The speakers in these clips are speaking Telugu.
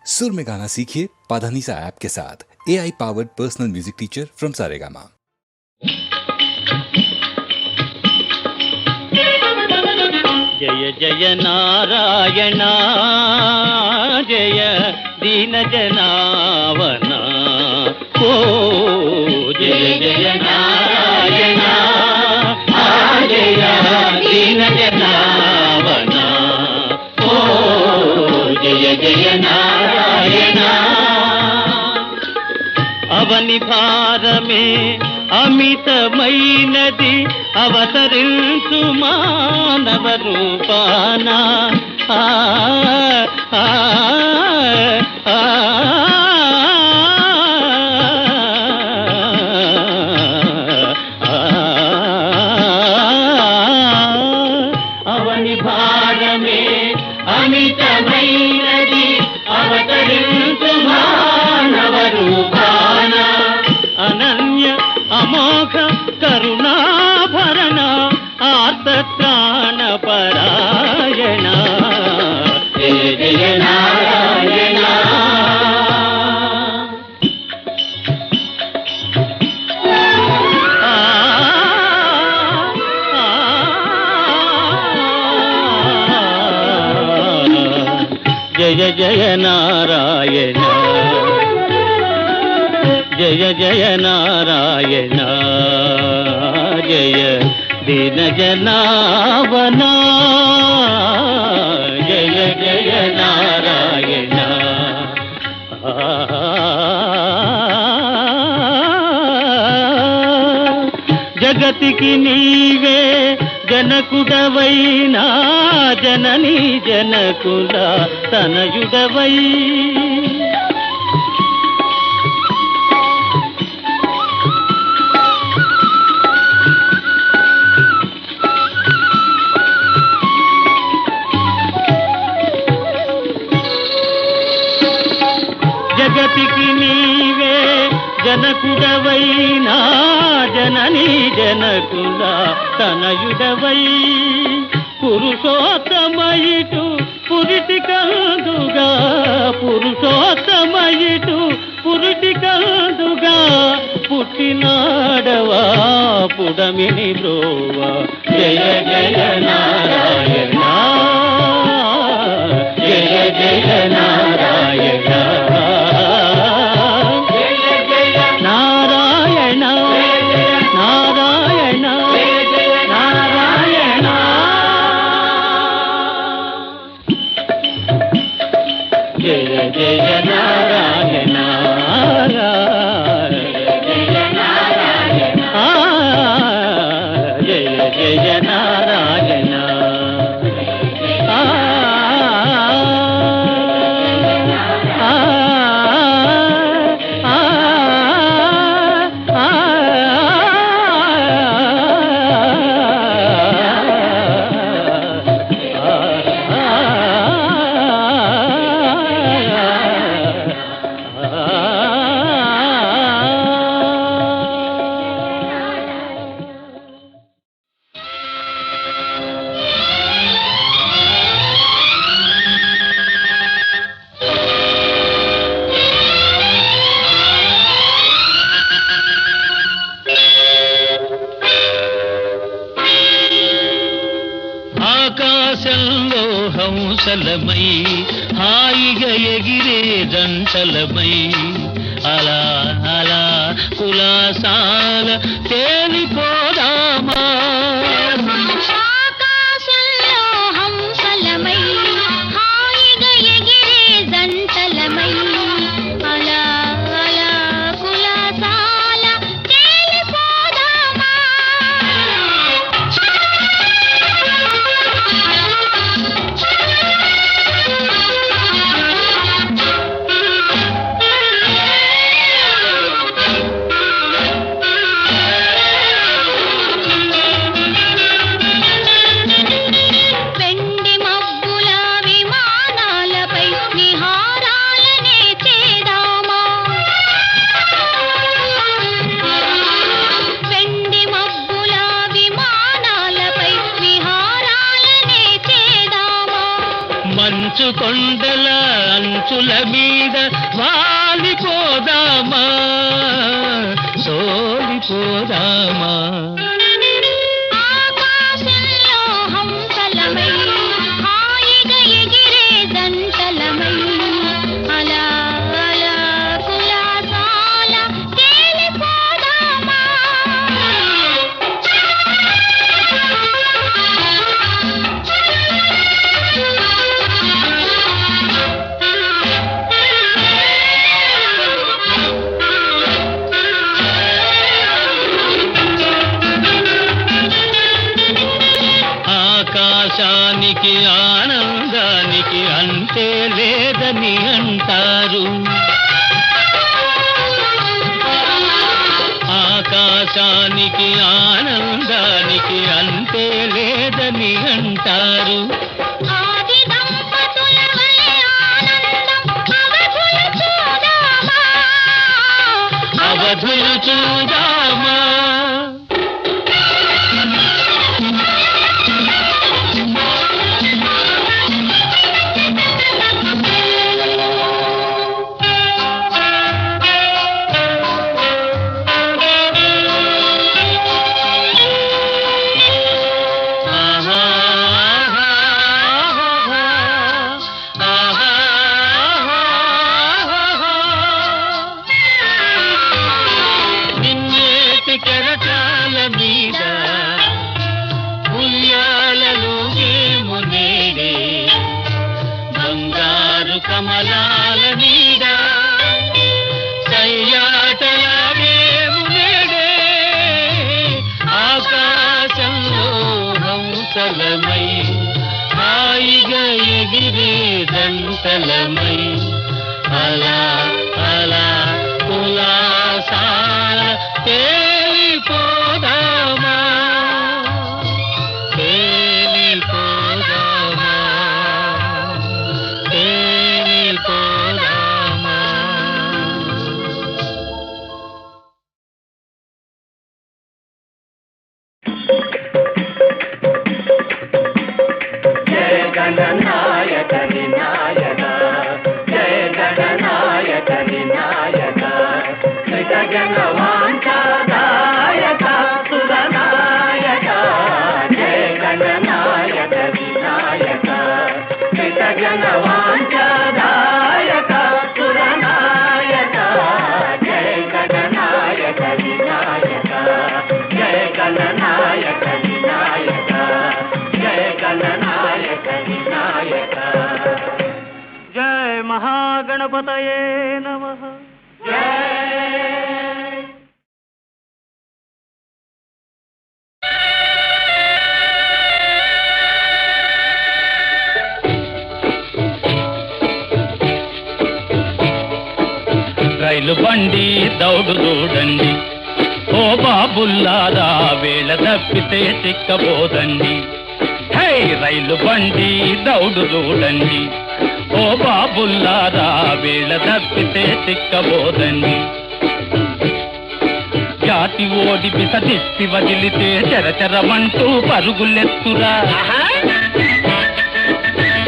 सुर में गाना सीखिए पाधानीसा ऐप के साथ। AI powered personal music teacher from Saregama. जय जय नारायण जय दीन जनावना ओ जय जय नारायण जय दीन जनावना ओ जय जय नारायण। అవని భారమే అమితమైనది అవతరించు మానవ రూపాన అవని భారమే అమితమైనది అవతరించు మానవ రూపాన అనన్య అమోఘ కరుణాభరణ ఆర్తత్రాణ పరాయణ జయ జయ నారాయణ। జయ జయ నారాయణ జయ జయ నారాయణ జయ దీన జనావనా జయ జయ నారాయణ। జగతికి నీవే జనకుడవైనా జనని జనకుల తనయుడవై జగతికి నీవే జనకుడవైనా జనని జనకుల తనయుడవై పురుషోత్తమయిటు పురిటి కందుగా పురుషోత్తమయిటు పురిటి కందుగా పుట్టినాడవా పుడమిని బ్రోవ జయ జయ నారాయణ జయ జయ నారాయణ నారాయణ నారాయణ నారాయణ। జయ జయ నారాయణ జయ నారాయణ జయ జయ నారాయణ ఆకాశంలో హంసలమై హాయిగా ఎగిరే జంటలమై అలా అలా కులాసాల తేలిపోదామా ఆకాశంలో హంసలమై హాయిగా ఎగిరే జంటలమై అలా అలా కులాసాల తేలిపోదామా మీద వాలిపోదామా సోలిపోదామా ఆకాశంలో హంసలమై హాయిగా ఎగిరే జంటలమై అలా అలా కులాసాల తేలిపోదామా ఆకాశానికి ఆనందానికి అంతే లేదని అంటారు ఆకాశానికి ఆనందానికి అంతే లేదని అంటారు ఆది దంపతుల వలె ఆనందం అవధులు చూడామా అవధులు చూడామా కెరటాల మీద ఉయ్యాలలోగేము నేడే బంగారు కమలాల మీద సయ్యాటలాగేము నేడే ఆకాశంలో హంసలమై హాయిగా ఎగిరే దంతలమై అలా అలా కులాసాల తేలిపోదామా తేలిపోదామా తేలిపోదామా జయ గణనాయక వినాయక జయ గణనాయక వినాయక జగన వాంఛాదాయక సురనాయక జయ గణనాయక వినాయక జగన వాంఛాదాయక సురనాయక జయ గణనాయక వినాయక జయ గణనాయక వినాయక జయ గణనాయక వినాయక జయ మహాగణపతయే నమః రైలు బండి దౌడు చూడండి ఓ బాబుల్లారా వేళ తప్పితే చిక్కబోదండి హే రైలు బండి దౌడు చూడండి ఓ బాబుల్లారా వేళ తప్పితే చిక్కబోదండి జాతి ఓడి పిస తిప్పి వదిలితే చరచరమంటూ పరుగులెత్తురా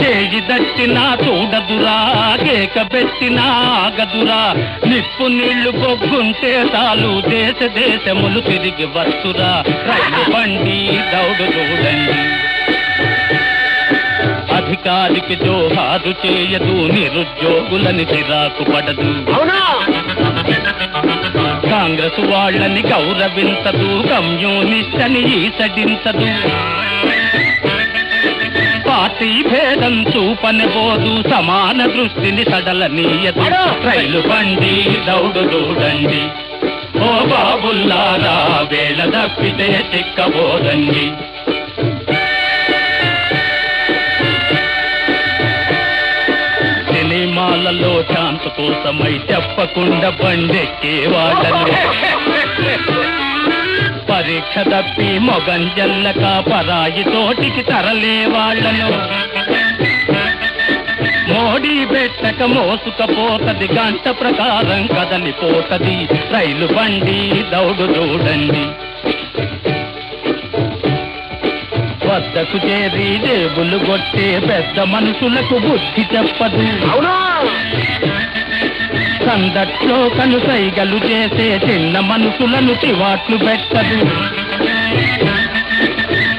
చేయి దట్టినా చూడదురా కేక పెట్టినా ఆగదురా నిప్పు నీళ్లు పొగ్గుంటే చాలు దేశ దేశములు తిరిగి వస్తురా రైలు బండి దౌడు చూడండి అధికారికి జోహారు చేయదు నిరుద్యోగులని చిరాకు పడదు కాంగ్రెస్ వాళ్ళని గౌరవించదు కమ్యూనిస్ట్ అని ఈసడించదు పార్టీ భేదం చూపనిపోదు సమాన దృష్టిని సడలనీయదు రైలు బండి దౌడు చూడండి ఓ బాబుల్లారా వేళ తప్పితే చిక్కబోదండి సినిమాలలో ఛాన్స్ కోసమై చెప్పకుండా బండెక్కేవాళ్ళను పరీక్ష తప్పి మొగంజల్లక పరాయి తోటికి తరలే వాళ్ళను మోడీ పెట్టక మోసుకపోతది గంట ప్రకారం కదలిపోతది రైలు బండి దౌడు చూడండి వద్దకు చేరి జేబులు కొట్టే పెద్ద మనుషులకు బుద్ధి చెప్పదు. సందట్లో కనుసైగలు చేసే చిన్న మనుషులను చివాట్లు పెట్టదు.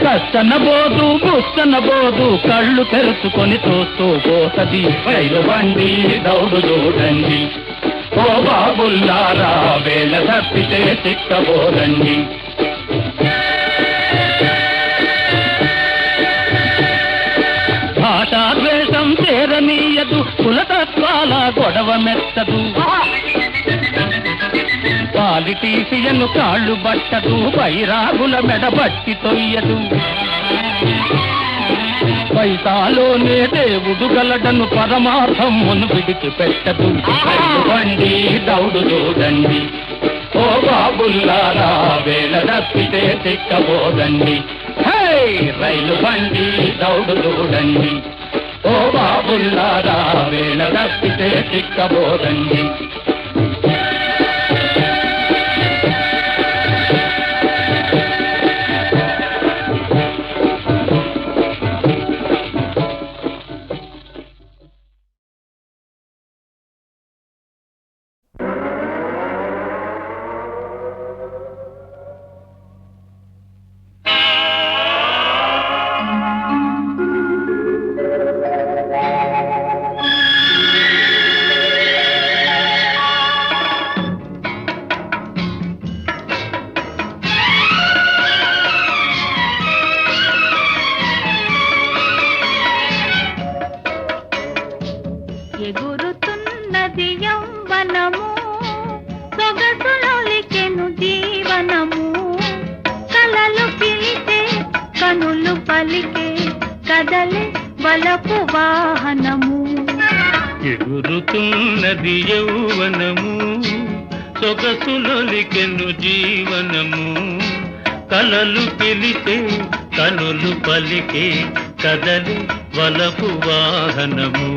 కష్టనబోదు బుస్తనబోదు కళ్ళు తెరుచుకొని చూస్తూ పోతది రైలు బండి దౌడు చూడండి. ఓ బాబుల్లారా వేళ తప్పితే చిక్కబోదండి. భాషాద్వేషం చేరనీయదు, కులతత్వాల గొడవ మెత్తదు. పాలిటీషియన్ కాళ్ళు బట్టదు, బైరాగుల మెడబట్టి తొయ్యదు. పైతాలోనే దేవుడు గలడను పరమార్థమును విడిచిపెట్టదు. బండి దౌడు చూడండి. ఓ బాబుల్లారా వేళ తప్పితే చిక్కబోదండి. రైలు బండి దౌడు చూడండి. ఓ బాబుల్లారా వేళ తప్పితే చిక్కబోదండి. ఎగురుతున్నది యౌవనము, సొగసులొలికెను జీవనము. కలలు పిలితే కనులు పలికే కదలే వలపు వాహనము. ఎగురుతున్నది యౌవనము, సొగసులొలికెను జీవనము. కలలు పిలితే కనులు పలికే కదలి వలపు వాహనము.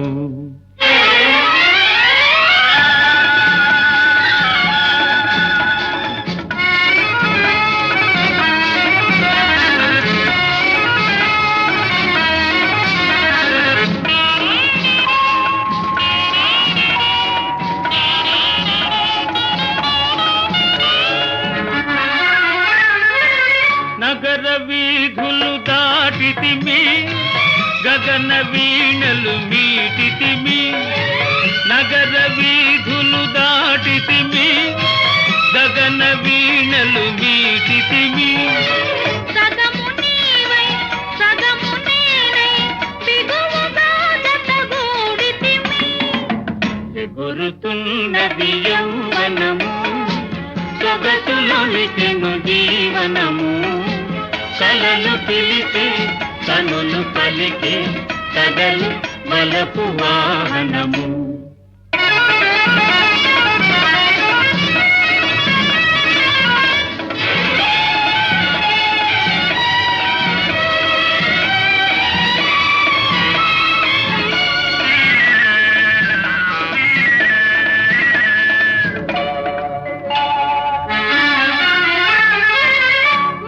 నగర వీధులు దాటితిమి, గగన వీణలు మీటితిమి. నగర వీధులు దాటితిమి, గగన వీణలు మీటితిమి. సగము నీవై సగము నేనై బిగువుగా జతగూడితిమి. ఎగురుతున్నది యౌవనము, సొగసులొలికెను జీవనము. కలలు పిలితే కనులు పలికే కదలు వలపు వాహనము.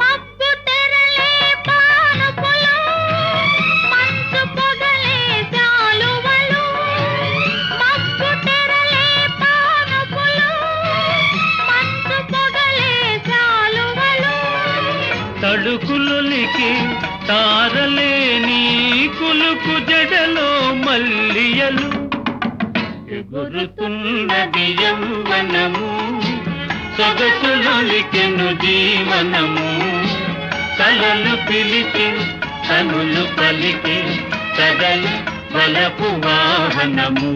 మబ్బు తెరలే పానుపులు, మంచు పొగలే జాలువలు. మబ్బు తెరలే పానుపులు, మంచు పొగలే జాలువలు. తడుకులొలికి తారలేని కులుకు జడలో మల్లియలు. ఎగురుతున్నది యౌవనము, సొగసులొలికెను జీవనము. కలలు పిలిచి కనులు పలికి కదలి వలపు వాహనము.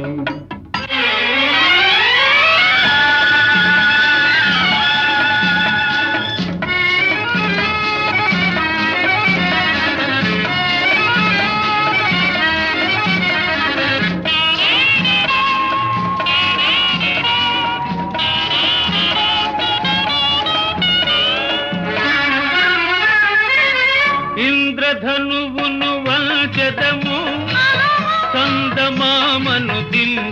ఇంద్రధనువును వంచదము, చందమామను దించెదము.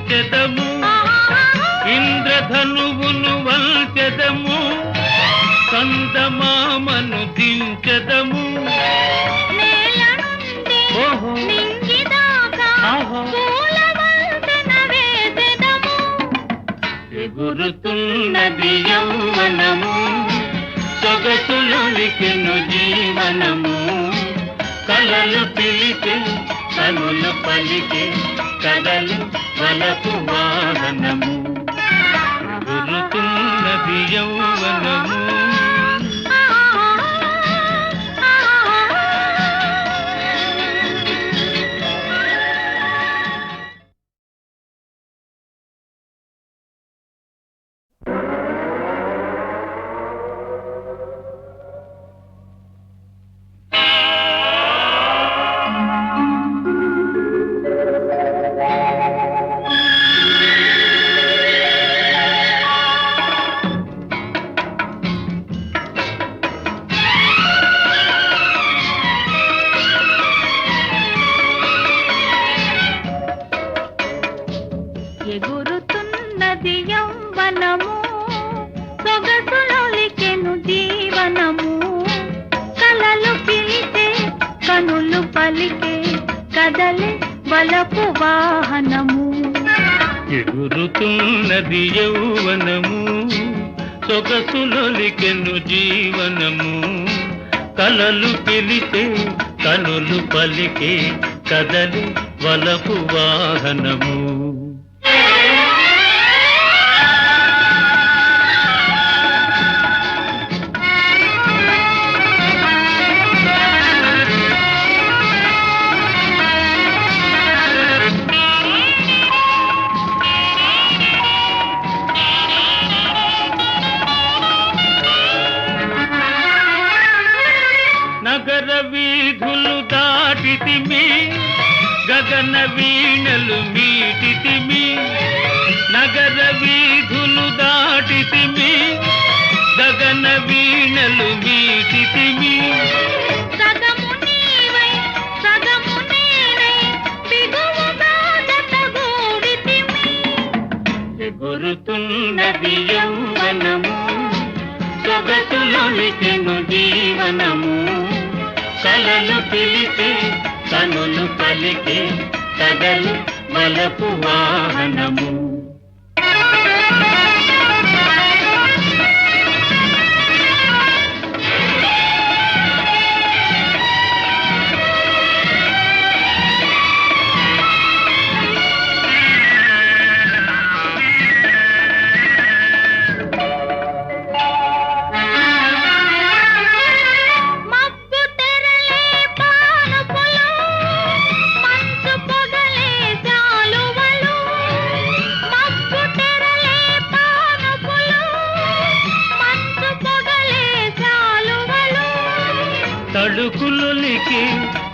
ఎగురుతున్నది యౌవనము, సొగసులొలికెను జీవనము. కలలు పిలిచే కనులు పలికే కదలు వలపు వాహనము. ఎగురుతున్నది యౌవనము. ఎగురుతున్నది యౌవనము, సొగసులొలికెను జీవనము. కలలు పిలిచే కనులు పలికే కదలే వలపు వాహనము. ఎగురుతున్నది యౌవనము, సొగసులొలికెను జీవనము. కలలు పిలిచే కనులు పలికే కదలి వలపు వాహనము. నగర వీధులు దాటితిమి, గగన వీణలు మీటితిమి. నగర వీధులు దాటితిమి, గగన వీణలు మీటితిమి. సగము నీవై సగము నేనై బిగువుగా జతగూడితిమి. ఎగురుతున్నది యౌవనము, సొగసులొలికెను జీవనము. కలలు పిలిచే కనులు పలికే కదలు వలపు వాహనము. మబ్బు తెరలే పానుపులు, మంచు పొగలే జాలువలు. మబ్బు తెరలే పానుపులు, మంచు పొగలే జాలువలు. తడుకులొలికి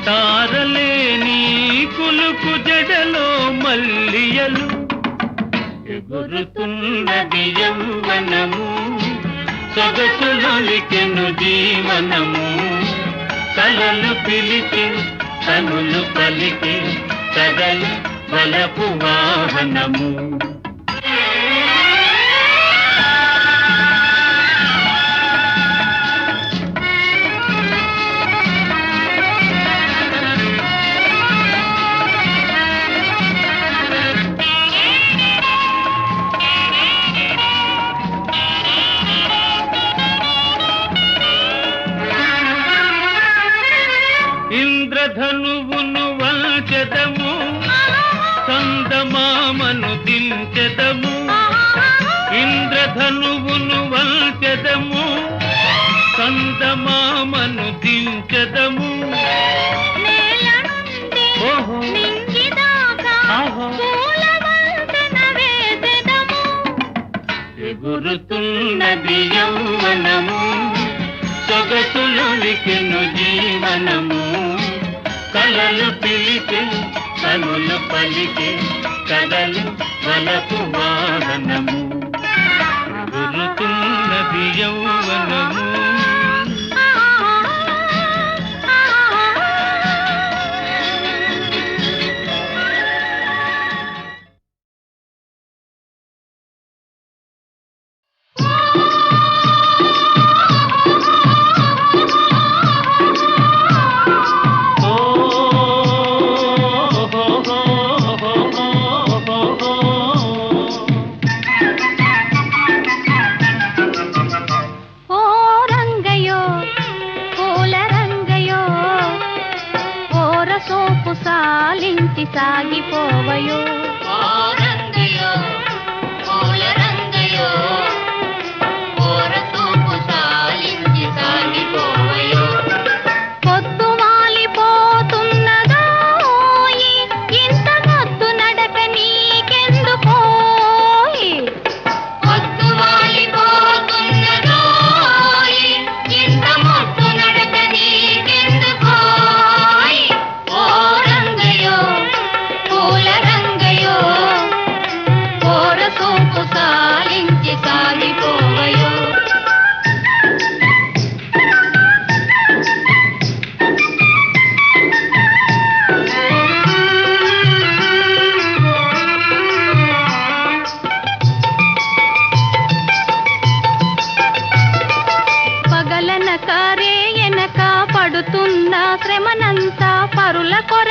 తారలేని కులుకు జడలో మల్లియలు. ఎగురుతున్నది యౌవనము, సొగసులొలికెను జీవనము. కలలు పిలిచి కనులు పలికి కదలు వలపు వాహనము. ఇంద్రధనువును వల్చెదము, చందమామను దించెదము. ఇంద్రధనువును వల్చెదము, చందమామను దించెదము. నేల నుండి ఓహో నింగిదాకా ఆహా. పూల వంతెన వేసెదము. ఎగురుతున్నది యౌవనము, సొగసులొలికెను జీవనము. కలలు పిలిచే కనులు పలికే కదలు వలపు వాహనము. ఎగురుతున్నది యౌవనము.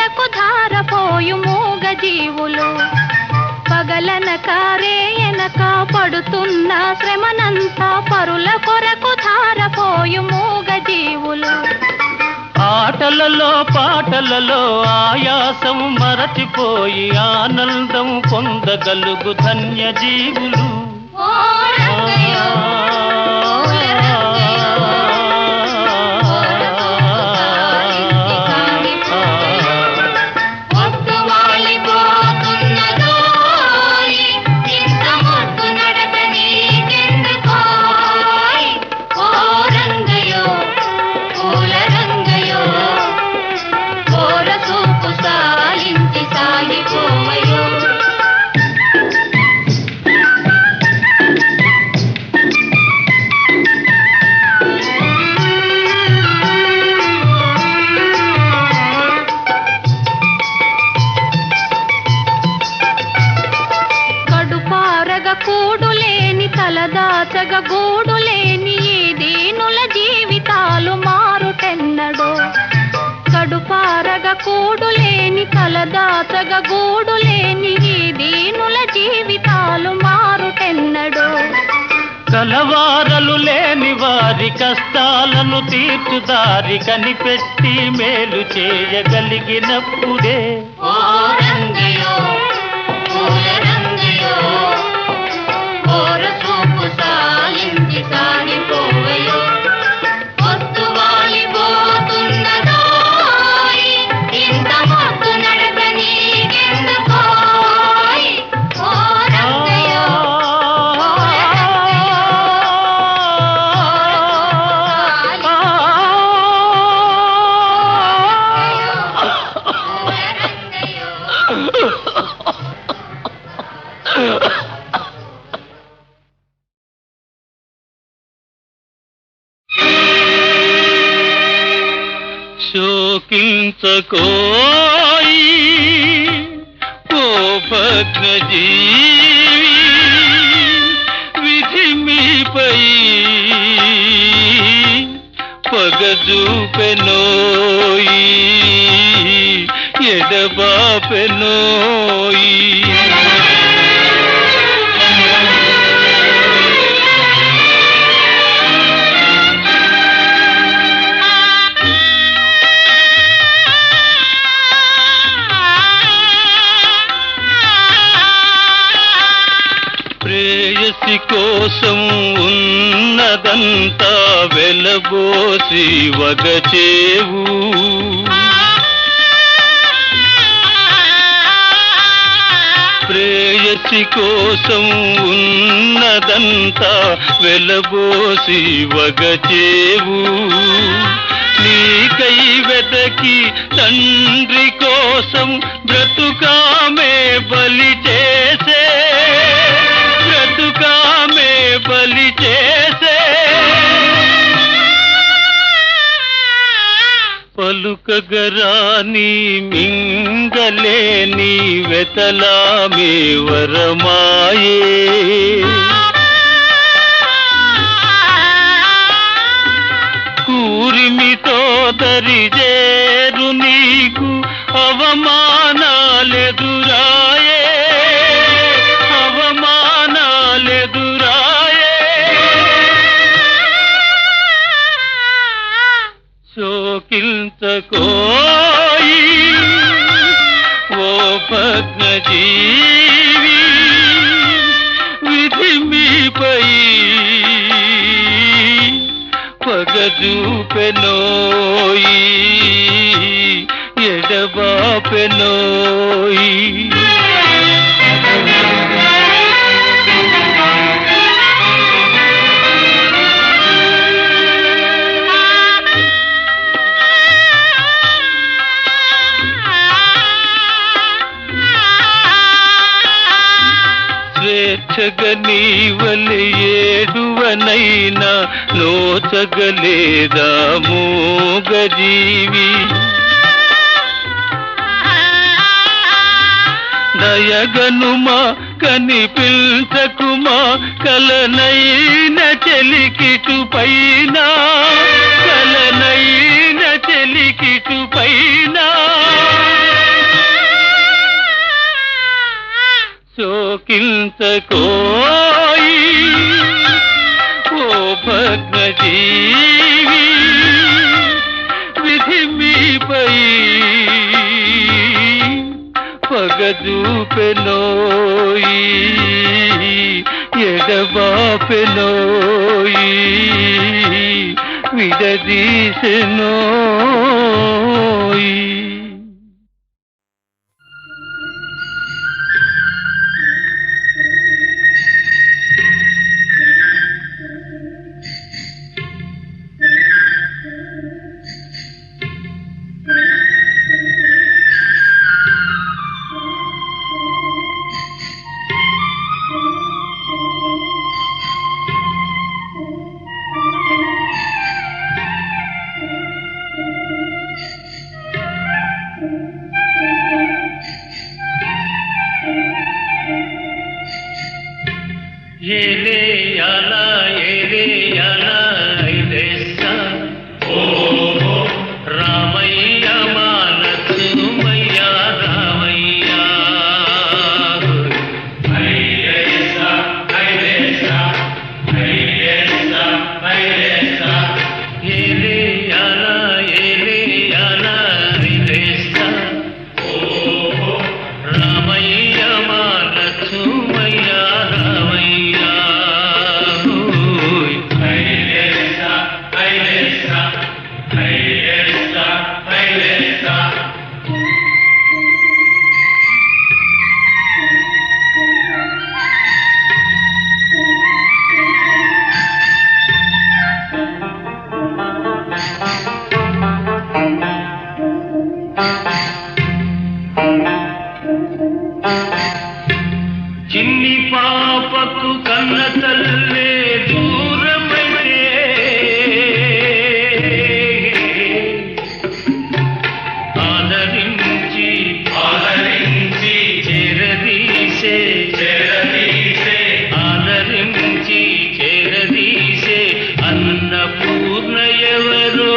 కొరకు ధారపోయు మూగ జీవులు పగలనక రేయనక పడుతున్న శ్రమనంతా పరుల కొరకు ధారపోయు మూగ జీవులు ఆటలలో పాటలలో ఆయాసం మరచిపోయి ఆనందం పొందగలుగు ధన్య జీవులు ఓ రంగయ్యో, పూల రంగయ్యో, ఒట్టు వాలిపోతున్నదోయ్, ఇంత మొద్దు నడక నీకెందుకోయ్? ఓ రంగయ్యో, పూల రంగయ్యో, ఓర చూపు సాలించి సాగిపోవయ్యో. కడుపారగ కూడులేని తలదాచగ గూడులేని ఈ దీనుల జీవితాలు మారుటెన్నడో కడుపారగ కూడులేని తలదాచగ గూడులేని ఈ దీనుల జీవితాలు మారుటెన్నడో కలవారలు లేని వారి కష్టాలను తీర్చుదారి కనిపెట్టి మేలు చేయగలిగినప్పుడే ఓ రంగయ్యో, పూల రంగయ్యో, ఓర చూపు సాలించి సాగిపోవయ్యో. పొద్దు వాలిపోతున్నదోయ్, ఇంత మొద్దు నడక నీకెందుకోయ్? ఓ రంగయ్యో, పూల రంగయ్యో. శోకించకోయి ఓ భగ్న జీవి విధి మీపై పగజూపెనోయి ఎడబాపెనోయి ప్రేయసి కోసం ఉన్నదంతా వెలబోసి వగచేవు ప్రేయసి కోసం ఉన్నదంతా వెలబోసి వగచేవు నీకై వెదకి తండ్రి కోసం బ్రతుకామే బలి చేసే బ్రతుకామే బలి చేసే పలుకగరాని మింగలేని వెతలామే వరమాయే కూరిమితో దరిజేరు నీకు అవమానాలెదురాయే అవమానాలెదురాయే శోకించకోయి ఓ భగ్న జీవి విధి మీపై పగజూపెనోయి ఎడబాపెనోయి స్వేచ్ఛగనీవలి ఏడువనైనా నోచగలేదా మూగజీవి దయగనుమా కనిపించకుమా కలనైన చెలికిటు పైన కలనైన చెలికిటు పైన శోకించకోయి ఓ భగ్నజీవి విధి మీపై పగజూపెనోయి ఎడబాపెనోయి విడదీసెనోయి. చిన్ని పాపకు కన్న తల్లే దూరమైతే ఆదరించి ఆదరించి చేరదీసే చేరదీసే ఆదరించి చేరదీసే అన్నపూర్ణ ఎవరో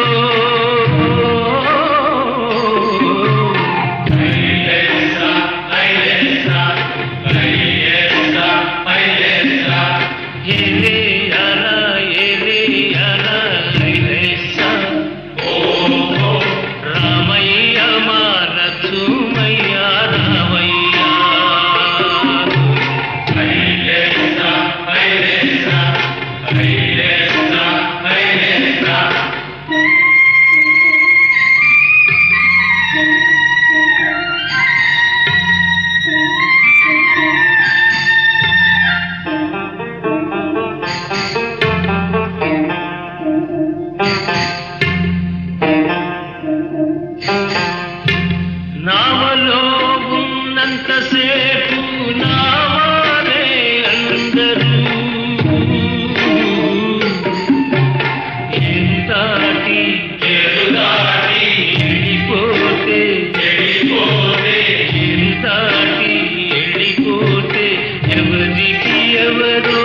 నామలో ఉన్నంతసేపు నామానే అందరూ ఎంతాటి ఎరుదాటి ఎడిపోతే ఎడిపోతే ఎంతాటి ఎడిపోతే ఎవరికి ఎవరో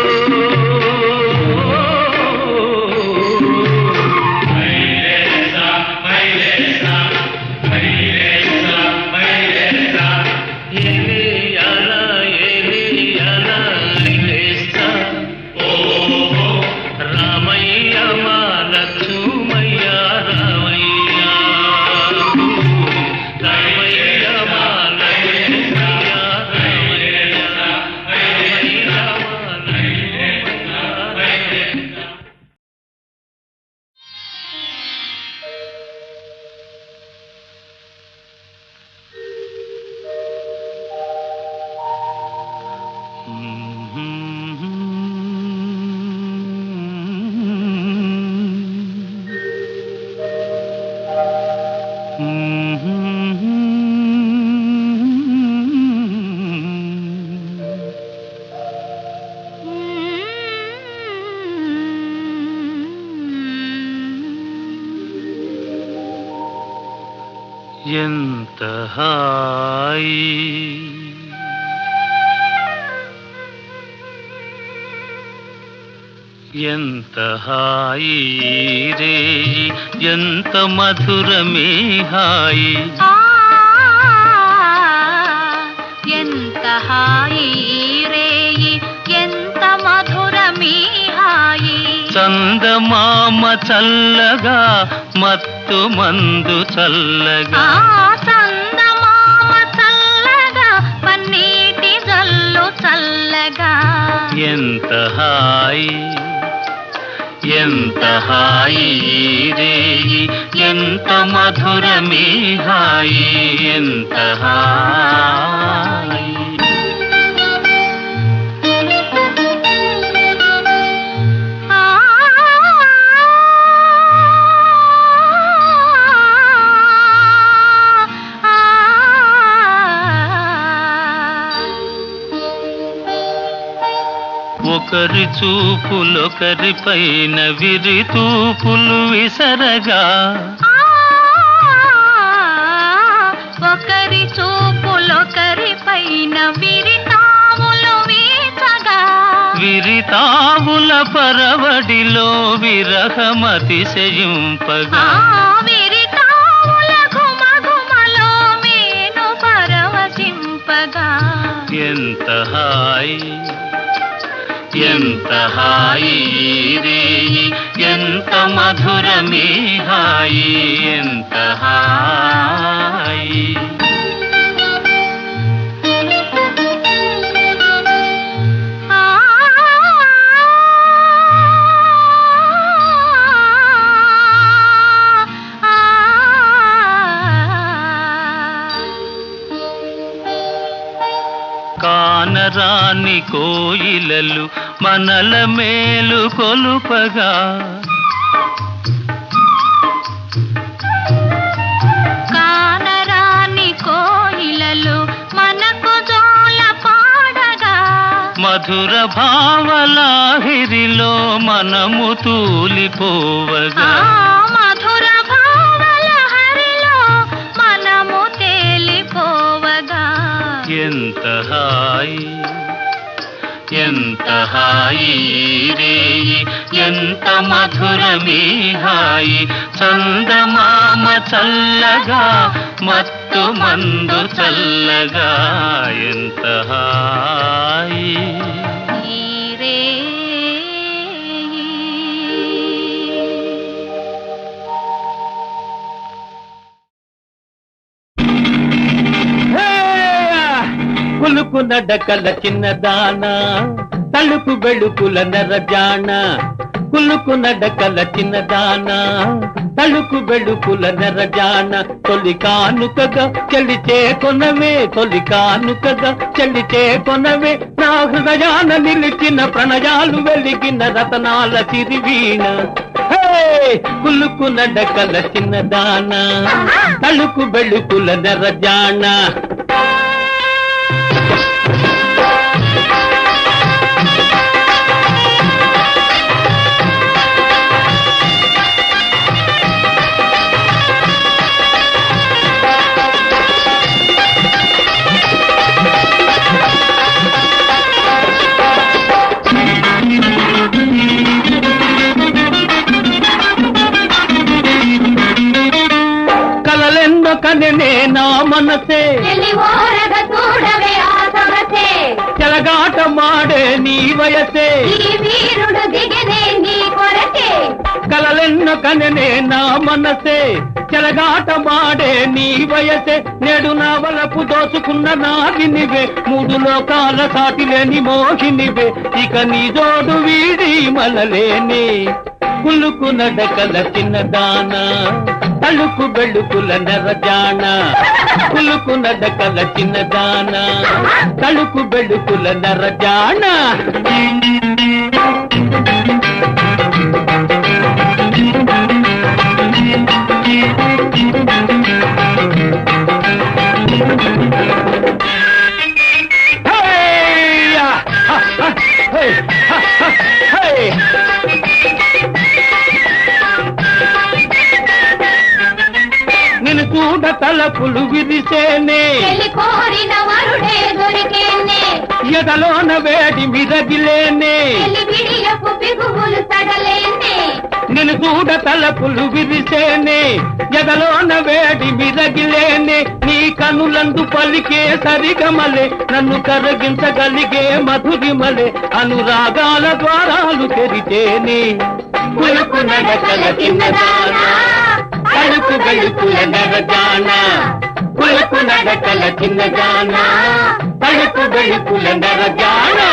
ఎంత హాయి ఎంత హాయి రేయి ఎంత మధురమే హాయి ఆ ఎంత హాయి రేయి ఎంత మధురమీ హాయి చందమామ చల్లగా మత్తు మందు చల్లగా చందమామ చల్లగా పన్నీటి జల్లు చల్లగా ఎంత హాయి ఎంత హాయి రేయి ఎంత మధురమే హాయి ఎంత హాయి ఒకరి చూపులొకరి పైన విరి తూపులు విసరగా ఒకరి చూపులొకరి పైన విరితాములు వీచగా విరితావుల పరవడిలో విరహమతిశయింపగా విరితాముల ఘుమఘుమలో మేను పరవశింపగా ఎంత హాయి ఎంత హాయి రేయి ఎంత మధురమే హాయి ఎంత హాయి కానరాని కోయిలలు మనల మేలు కొలుపగా కానరాని కోయిలలు మనకు జోల పాడగా మధుర భావలాహిరిలో మనము తూలిపోవగా మధుర భావల హరిలో మనము తేలిపోవగా ఎంత హాయి ఎంత హాయి రేయి ఎంత మధురమే హాయి చందమామ చల్లగా మత్తు మందు చల్లగా ఎంత హాయి కులుకు నడకల చిన్నదాన తలుపు బెళుకుల నెరజాన కులుకు నడకల చిన్నదాన తలుకు బెళుకుల నెరజాన తొలి కానుకగా చెల్లిచే కొనవే తొలి కానుకగా చెల్లిచే కొనవే నా హృదయాన నిలిచిన ప్రణయాలు వెలిగిన రతనాల సిరివీణ కులుకు నడకల చిన్నదాన తలుకు బెళుకుల నెరజాన కననే నా మనసే చూడవే ఆ సొగసే చెలగాట మాడే నీ వయసే ఈ వీరుడు దిగనే నీ కొరకే కలలెన్న కననే నా మనసే చెలగాట మాడే నీ వయసే నేడు నా వలపు దోచుకున్న నాగినివే మూడు లోకాల సాటి లేని మోహినివే ఇక నీ జోడు వీడి మలలేని కులుకు నడకల చిన్నదాన తలుకు బెళుకుల నెరజాన కులుకు నడకల చిన్నదాన తలుకు బెళుకుల నెరజాన నిన్ను చూడ తలపులు విరిసేనే కోరిన వరుడే దొరికేనే ఎదలోన వేడి మిరగిలేనే విడియపు బిగువులు సడలేనే నిన్ను చూడ తలపులు విరిసేనే ఎదలోన వేడి మిరగిలేనే నీ కనులందు పలికే సరిగమలే నన్ను కరగించగలిగే మధురిమలే అనురాగాల ద్వారాలు తెరిచేనే కులుకు నడకల చిన్నదానా అడుకు గడుకుల నరజానా కులుకు నడకల చిన్నదానా అడుకు గడుకుల నరజానా